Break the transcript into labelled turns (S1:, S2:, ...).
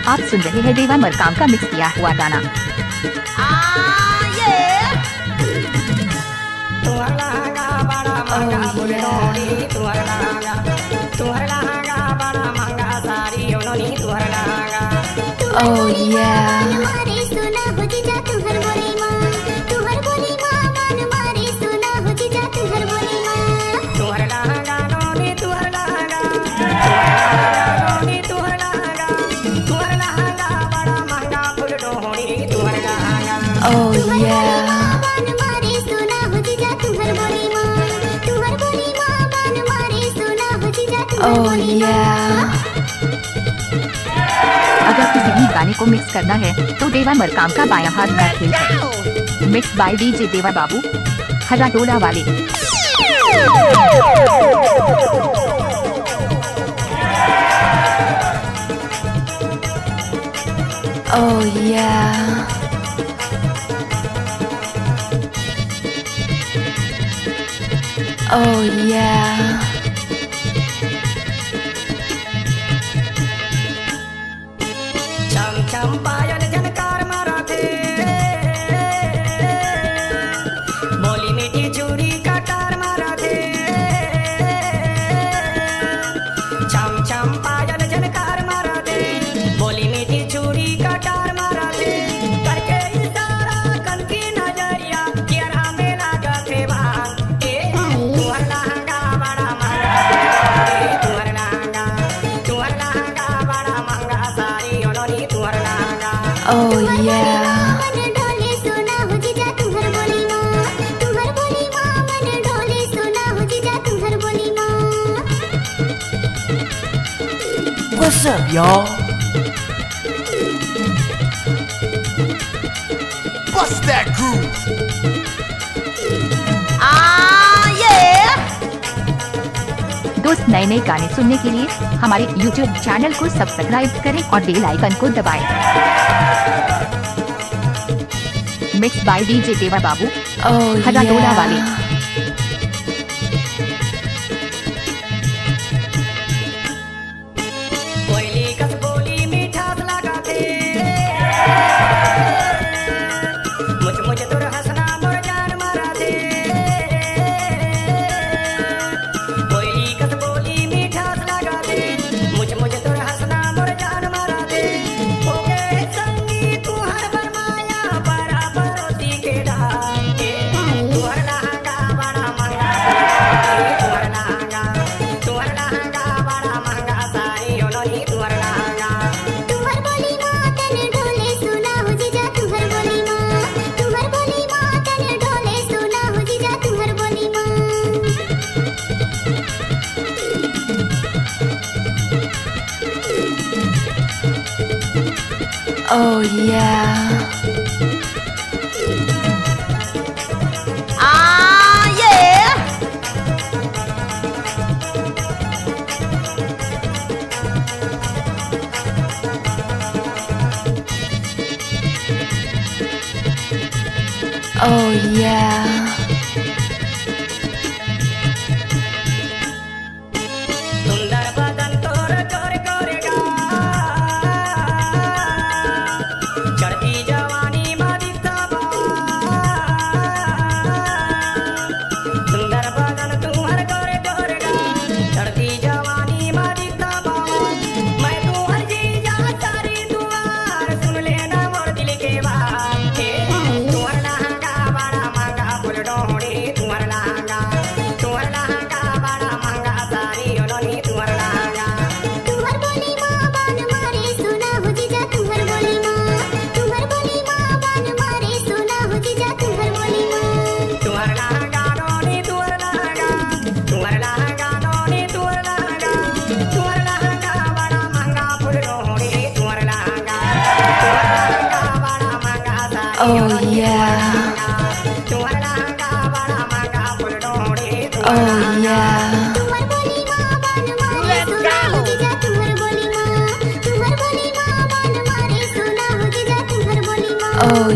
S1: आप सुन रहे हैं देवा मरकाम का मिक्स किया हुआ गाना। Oh yeah. Oh yeah. Oh yeah. अगर किसी भी गाने को मिक्स करना है तो देवा मरकाम का बायां हाथ का खेल है। मिक्स बाय डीजे देवा बाबू, हरा टोला वाले। Oh yeah. Oh yeah.
S2: चम चम पायल झनकार माराथे, बोली मीठी चूड़ी का तार माराथे। चम चम पायल झनकार माराथे, बोली मीठी चूड़ी का तार माराथे। करके इशारा कनकी नजरिया किया में लगा थे भान। तुहर लहंगा बड़ा महंगा, तुहर लहंगा बड़ा महंगा सारी ओनोनी तुहर लहंगा।
S1: Oh yeah.
S3: What's up, y'all? Bust that groove.
S1: दोस्त नए नए गाने सुनने के लिए हमारे YouTube चैनल को सब्सक्राइब करें और बेल आइकन को दबाएं। मिक्स बाय डीजे देवा बाबू, हरा टोला वाले।
S2: कोयली कस बोली मीठास लगाथे, मुझ मुझ तुर हंसना मोर जान माराथे। कोयली कस बोली मीठास लगाथे, मुझ मुझ तुर हंसना मोर जान माराथे। हो गए संगी तू हर बरमाया बराबर होती के ढाके। तुहर लहंगा बड़ा महंगा, तुहर लहंगा बड़ा महंगा सारी ओनोनी तुहर लहंगा।
S1: Oh yeah. Oh yeah.
S2: सुंदर बदन तोर गोर गोरेगा, चढ़ती जवानी मादिता बा। सुंदर बदन तुम्हार गोरे गोरेगा, चढ़ती जवानी मादिता बा। मैं तुम्हार जीजा सारी दुआर सुन लेना मोर दिल के बात। तुम्हार लहंगा बड़ा महंगा फुल डोरी, तुम्हार लहंगा बड़ा महंगा सारी ओनोनी तुहर लहंगा। तुहर लहंगा नोनी तुहर लहंगा, तुहर लहंगा नोनी तुहर लहंगा। तुहर लहंगा बड़ा महंगा फुल डोरी, तुहर लहंगा बड़ा महंगा सारी
S1: Oh
S2: ओनोनी
S1: yeah.
S2: तुहर लहंगा बड़ा महंगा फुल डोरी, तुहर
S1: Oh
S2: लहंगा।
S1: yeah. Oh